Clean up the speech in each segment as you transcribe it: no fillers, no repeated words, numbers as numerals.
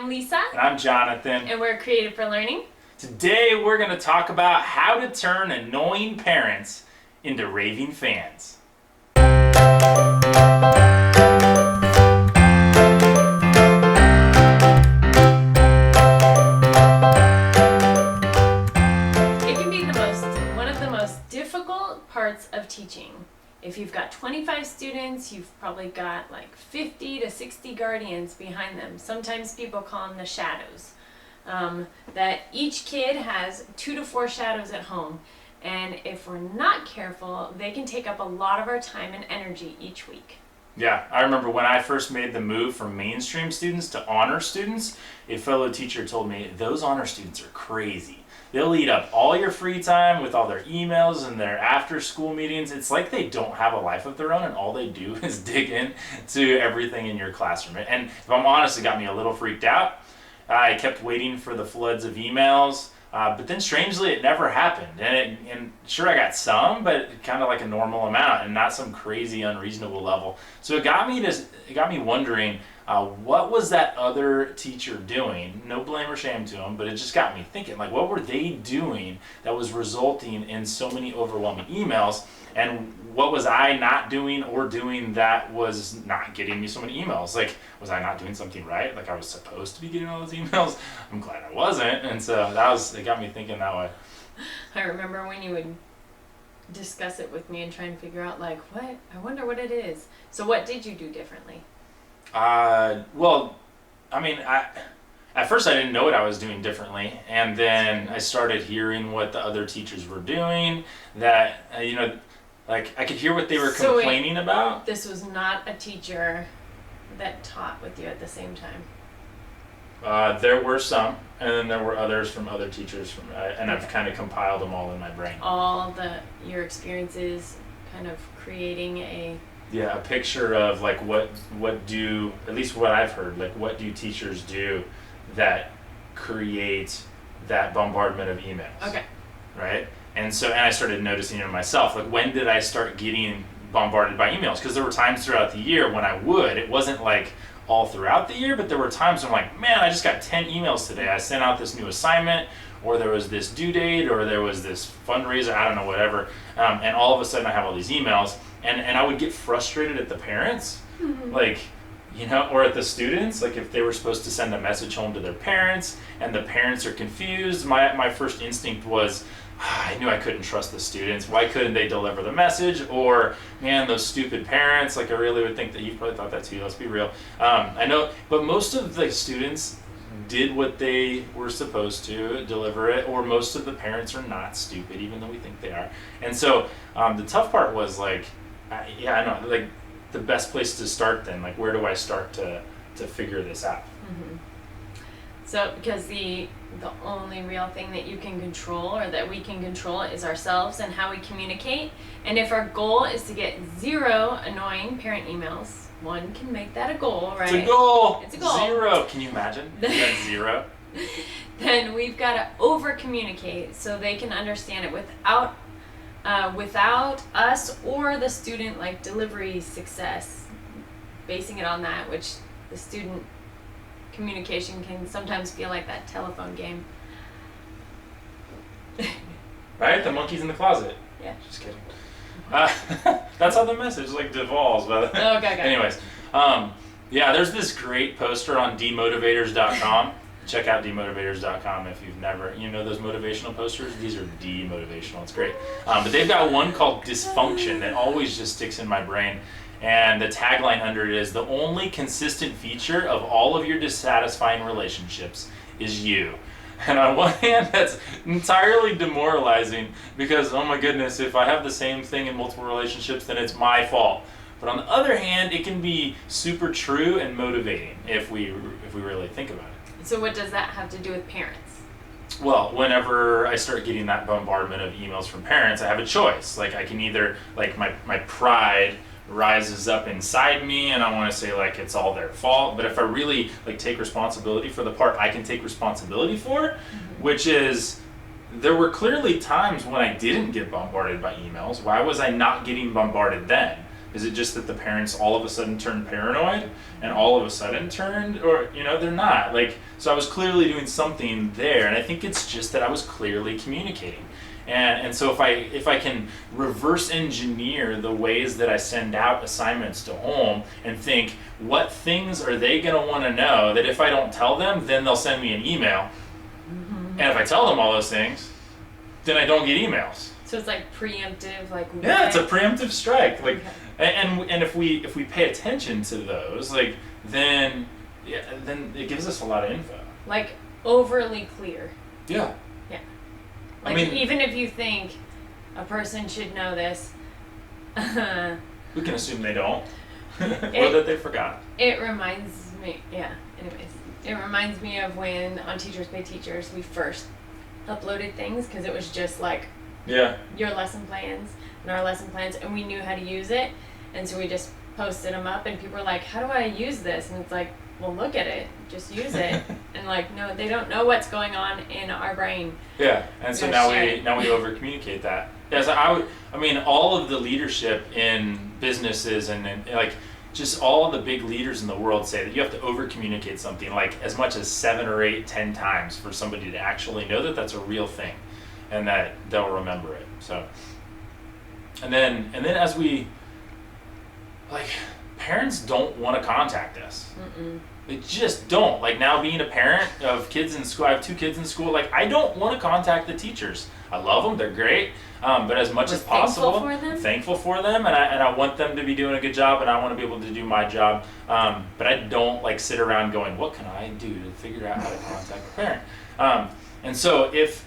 I'm Lisa. And I'm Jonathan. And we're Creative for Learning. Today we're going to talk about how to turn annoying parents into raving fans. It can be one of the most difficult parts of teaching. If you've got 25 students, you've probably got like 50 to 60 guardians behind them. Sometimes people call them the shadows. That each kid has 2 to 4 shadows at home. And if we're not careful, they can take up a lot of our time and energy each week. Yeah, I remember when I first made the move from mainstream students to honor students, a fellow teacher told me, those honor students are crazy. They'll eat up all your free time with all their emails and their after-school meetings. It's like they don't have a life of their own, and all they do is dig in to everything in your classroom. And if I'm honest, it got me a little freaked out. I kept waiting for the floods of emails, but then strangely, it never happened. And sure, I got some, but kind of like a normal amount, and not some crazy, unreasonable level. So it got me wondering. What was that other teacher doing? No blame or shame to them, but it just got me thinking, like, what were they doing that was resulting in so many overwhelming emails? And what was I not doing or doing that was not getting me so many emails? Like, was I not doing something right? Like I was supposed to be getting all those emails? I'm glad I wasn't. And so it got me thinking that way. I remember when you would discuss it with me and try and figure out, like, what? I wonder what it is. So what did you do differently? Well, I mean, at first I didn't know what I was doing differently, and then I started hearing what the other teachers were doing, that, like I could hear what they were complaining about. This was not a teacher that taught with you at the same time? There were some, and then there were others from other teachers, and I've kind of compiled them all in my brain. Your experiences kind of creating a picture of like what do, at least what I've heard, like what do teachers do that create that bombardment of emails? Okay. Right? And I started noticing it myself. Like, when did I start getting bombarded by emails? Because there were times throughout the year when it wasn't like all throughout the year, but there were times when I'm like, man, I just got 10 emails today. I sent out this new assignment, or there was this due date, or there was this fundraiser, I don't know, whatever. And all of a sudden I have all these emails. And I would get frustrated at the parents, like, or at the students, like if they were supposed to send a message home to their parents and the parents are confused. My first instinct was, I knew I couldn't trust the students. Why couldn't they deliver the message? Or, man, those stupid parents. Like, I really would think that you probably thought that too, let's be real. I know, but most of the students did what they were supposed to, deliver it, or most of the parents are not stupid, even though we think they are. And so the tough part was like, I know, like the best place to start then, like where do I start to figure this out? Mm-hmm. So because the only real thing that you can control, or that we can control, is ourselves and how we communicate. And if our goal is to get 0 annoying parent emails, one can make that a goal, right? It's a goal. It's a goal. 0. Can you imagine? That's 0. Then we've got to over communicate so they can understand it without us or the student, like delivery success, basing it on that, which the student communication can sometimes feel like that telephone game. Right? The monkey's in the closet. Yeah. Just kidding. That's how the message like devolves. But Okay. Anyways, there's this great poster on demotivators.com. Check out demotivators.com if you've never, those motivational posters. These are demotivational. It's great. But they've got one called Dysfunction that always just sticks in my brain. And the tagline under it is, the only consistent feature of all of your dissatisfying relationships is you. And on one hand, that's entirely demoralizing because, oh my goodness, if I have the same thing in multiple relationships, then it's my fault. But on the other hand, it can be super true and motivating if we really think about it. So what does that have to do with parents? Well, whenever I start getting that bombardment of emails from parents, I have a choice. Like, I can either, like, my pride rises up inside me and I want to say, like, it's all their fault. But if I really, like, take responsibility for the part I can take responsibility for, which is, there were clearly times when I didn't get bombarded by emails. Why was I not getting bombarded then? Is it just that the parents all of a sudden turned paranoid and all of a sudden turned, or, they're not. Like, so I was clearly doing something there, and I think it's just that I was clearly communicating. And so if I can reverse engineer the ways that I send out assignments to home and think, what things are they going to want to know that if I don't tell them, then they'll send me an email. And if I tell them all those things, then I don't get emails. So it's like preemptive, like yeah, it's a preemptive strike. Like, and if we pay attention to those, like then it gives us a lot of info. Like overly clear. Yeah. Yeah. Like, I mean, even if you think a person should know this, we can assume they don't, or that they forgot. It reminds me. Yeah. Anyways, it reminds me of when on Teachers Pay Teachers we first uploaded things, because it was just like your lesson plans and our lesson plans, and we knew how to use it, and so we just posted them up, and people were like, how do I use this? And it's like, well, look at it, just use it. And like, no, they don't know what's going on in our brain. Yeah, and so now we over communicate that. Yeah, so I mean all of the leadership in businesses and like just all of the big leaders in the world say that you have to over communicate something like as much as 7 or 8, 10 times for somebody to actually know that that's a real thing and that they'll remember it. So and then as we, like, parents don't want to contact us. They just don't. Like, now being a parent of kids in school, I have 2 kids in school, like, I don't want to contact the teachers. I love them, they're great, but as much as possible, thankful for them, and I want them to be doing a good job, and I want to be able to do my job, but I don't like sit around going, what can I do to figure out how to contact a parent? And so if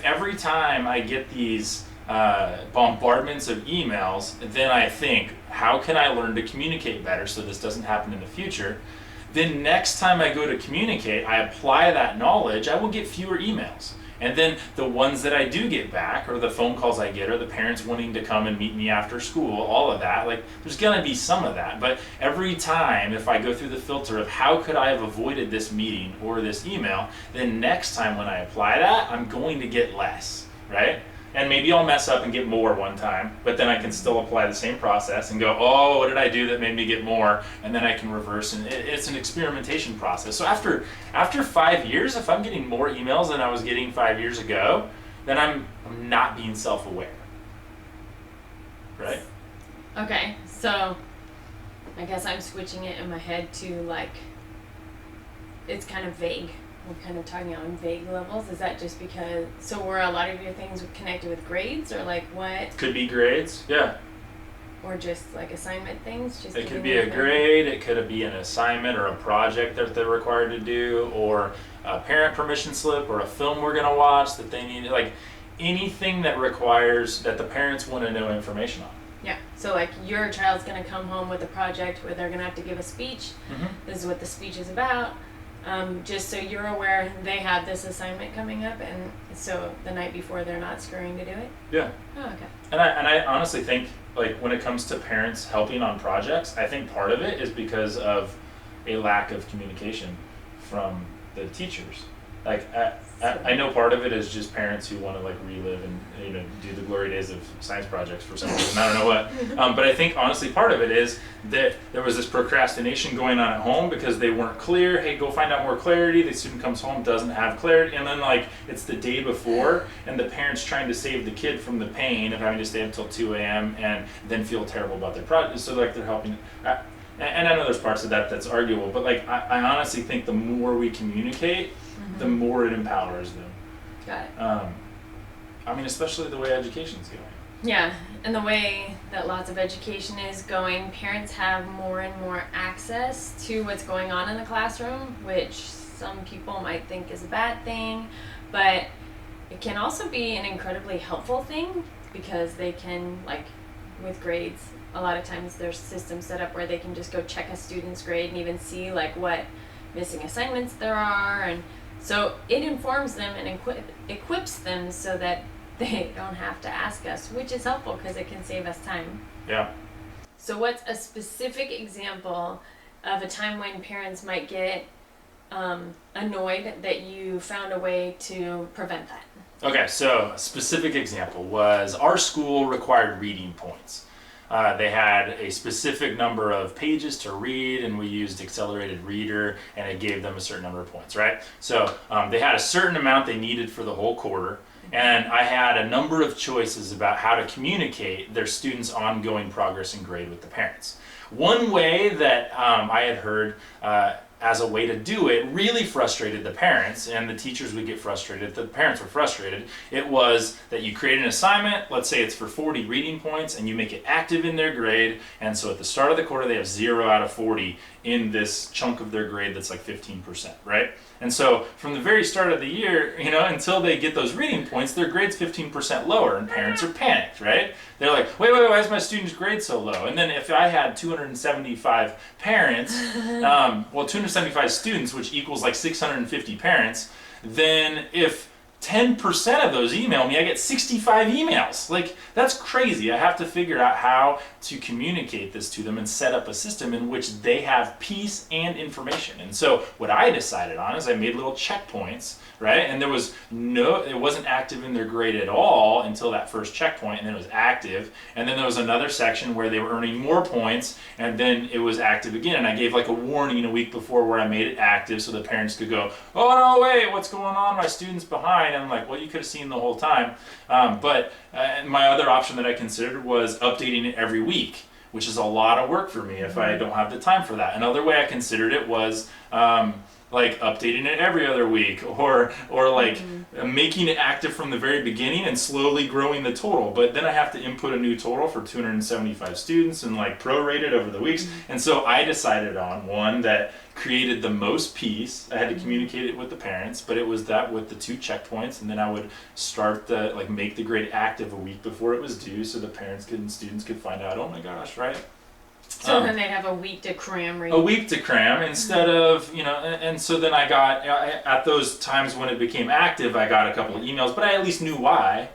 every time I get these bombardments of emails, then I think, how can I learn to communicate better so this doesn't happen in the future? Then next time I go to communicate, I apply that knowledge, I will get fewer emails. And then the ones that I do get back, or the phone calls I get, or the parents wanting to come and meet me after school, all of that, like, there's gonna be some of that. But every time, if I go through the filter of how could I have avoided this meeting or this email, then next time when I apply that, I'm going to get less, right? And maybe I'll mess up and get more one time, but then I can still apply the same process and go, oh, what did I do that made me get more? And then I can reverse, and it's an experimentation process. So after 5 years, if I'm getting more emails than I was getting 5 years ago, then I'm not being self-aware, right? Okay, so I guess I'm switching it in my head to, like, it's kind of vague. We're kind of talking on vague levels. Is that just because, so were a lot of your things connected with grades, or like what? Could be grades, yeah. Or just like assignment things? Just it could be a grade, it could be an assignment or a project that they're required to do, or a parent permission slip, or a film we're gonna watch that they need, like anything that requires, that the parents want to know information on. Yeah, so like your child's gonna come home with a project where they're gonna have to give a speech. This is what the speech is about. Just so you're aware, they have this assignment coming up, and so the night before they're not scurrying to do it? Yeah. Oh, okay. And I honestly think, like, when it comes to parents helping on projects, I think part of it is because of a lack of communication from the teachers. Like, I know part of it is just parents who want to, like, relive and, do the glory days of science projects for some reason. I don't know what. But I think, honestly, part of it is that there was this procrastination going on at home because they weren't clear. Hey, go find out more clarity. The student comes home, doesn't have clarity. And then, like, it's the day before, and the parent's trying to save the kid from the pain of having to stay until 2 a.m. and then feel terrible about their project. So, like, they're helping. And I know there's parts of that that's arguable, but, like, I honestly think the more we communicate, the more it empowers them. Got it. I mean, especially the way education's going. Yeah, and the way that lots of education is going, parents have more and more access to what's going on in the classroom, which some people might think is a bad thing, but it can also be an incredibly helpful thing, because they can, like, with grades, a lot of times there's systems set up where they can just go check a student's grade and even see, like, what missing assignments there are, and so it informs them and equips them so that they don't have to ask us, which is helpful because it can save us time. Yeah. So what's a specific example of a time when parents might get annoyed that you found a way to prevent that? Okay, so a specific example was our school required reading points. They had a specific number of pages to read, and we used accelerated reader, and it gave them a certain number of points, right? So they had a certain amount they needed for the whole quarter, and I had a number of choices about how to communicate their students' ongoing progress and grade with the parents. One way that I had heard as a way to do it really frustrated the parents, and the teachers would get frustrated, the parents were frustrated. It was that you create an assignment, let's say it's for 40 reading points, and you make it active in their grade, and so at the start of the quarter they have 0 out of 40 in this chunk of their grade that's like 15%, right? And so from the very start of the year, until they get those reading points, their grade's 15% lower, and parents are panicked, right? They're like, wait, why is my student's grade so low? And then if I had 275 parents, 275 students, which equals like 650 parents, then if 10% of those email me, I get 65 emails. Like, that's crazy. I have to figure out how to communicate this to them and set up a system in which they have peace and information. And so what I decided on is I made little checkpoints, right? And it wasn't active in their grade at all until that first checkpoint, and then it was active. And then there was another section where they were earning more points, and then it was active again. And I gave like a warning a week before where I made it active so the parents could go, oh no, wait, what's going on? My student's behind. And I'm like, well, you could have seen the whole time. But my other option that I considered was updating it every week, which is a lot of work for me if I don't have the time for that. Another way I considered it was like updating it every other week, or like making it active from the very beginning and slowly growing the total. But then I have to input a new total for 275 students and like prorate it over the weeks. And so I decided on one that created the most peace. I had to communicate it with the parents, but it was that with the 2 checkpoints, and then I would start make the grade active a week before it was due, so the parents and students could find out, oh my gosh, right? So then they'd have a week to cram read. A week to cram instead of, and so then I got, at those times when it became active, I got a couple of emails, but I at least knew why.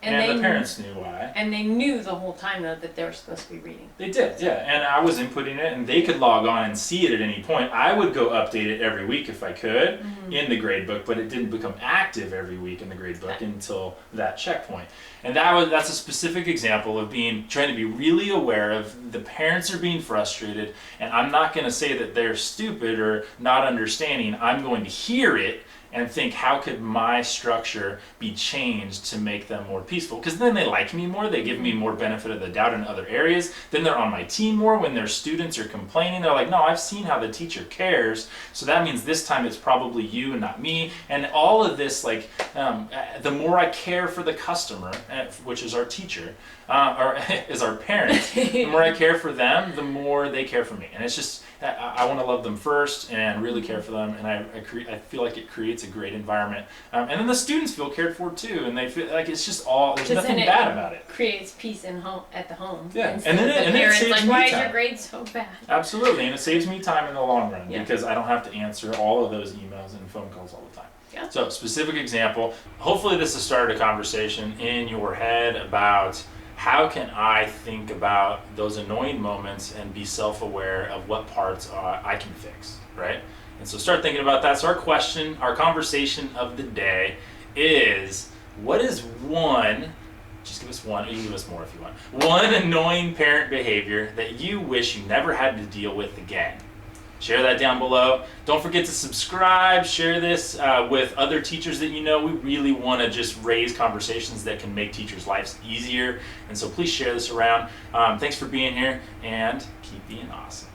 And the parents knew why. And they knew the whole time, though, that they were supposed to be reading. They did, yeah. And I was inputting it, and they could log on and see it at any point. I would go update it every week if I could in the gradebook, but it didn't become active every week in the gradebook until that checkpoint. And that's a specific example of trying to be really aware of the parents are being frustrated, and I'm not going to say that they're stupid or not understanding. I'm going to hear it and think, how could my structure be changed to make them more peaceful? Because then they like me more, they give me more benefit of the doubt in other areas, then they're on my team more. When their students are complaining, they're like, no, I've seen how the teacher cares, so that means this time it's probably you and not me. And all of this, the more I care for the customer, which is our teacher, or is our parent, the more I care for them, the more they care for me. And it's just, I want to love them first and really care for them, and I feel like it creates a great environment, and then the students feel cared for too, and they feel like it's just there's nothing bad about it. Creates peace at the home. Yeah, and then it saves me why time. Is your grade so bad? Absolutely, and it saves me time in the long run because I don't have to answer all of those emails and phone calls all the time. Yeah. So, specific example. Hopefully, this has started a conversation in your head about how can I think about those annoying moments and be self-aware of what parts I can fix, right? And so start thinking about that. So our conversation of the day is, what is one, just give us one, you can give us more if you want, one annoying parent behavior that you wish you never had to deal with again? Share that down below. Don't forget to subscribe, share this with other teachers that you know. We really want to just raise conversations that can make teachers' lives easier. And so please share this around. Thanks for being here, and keep being awesome.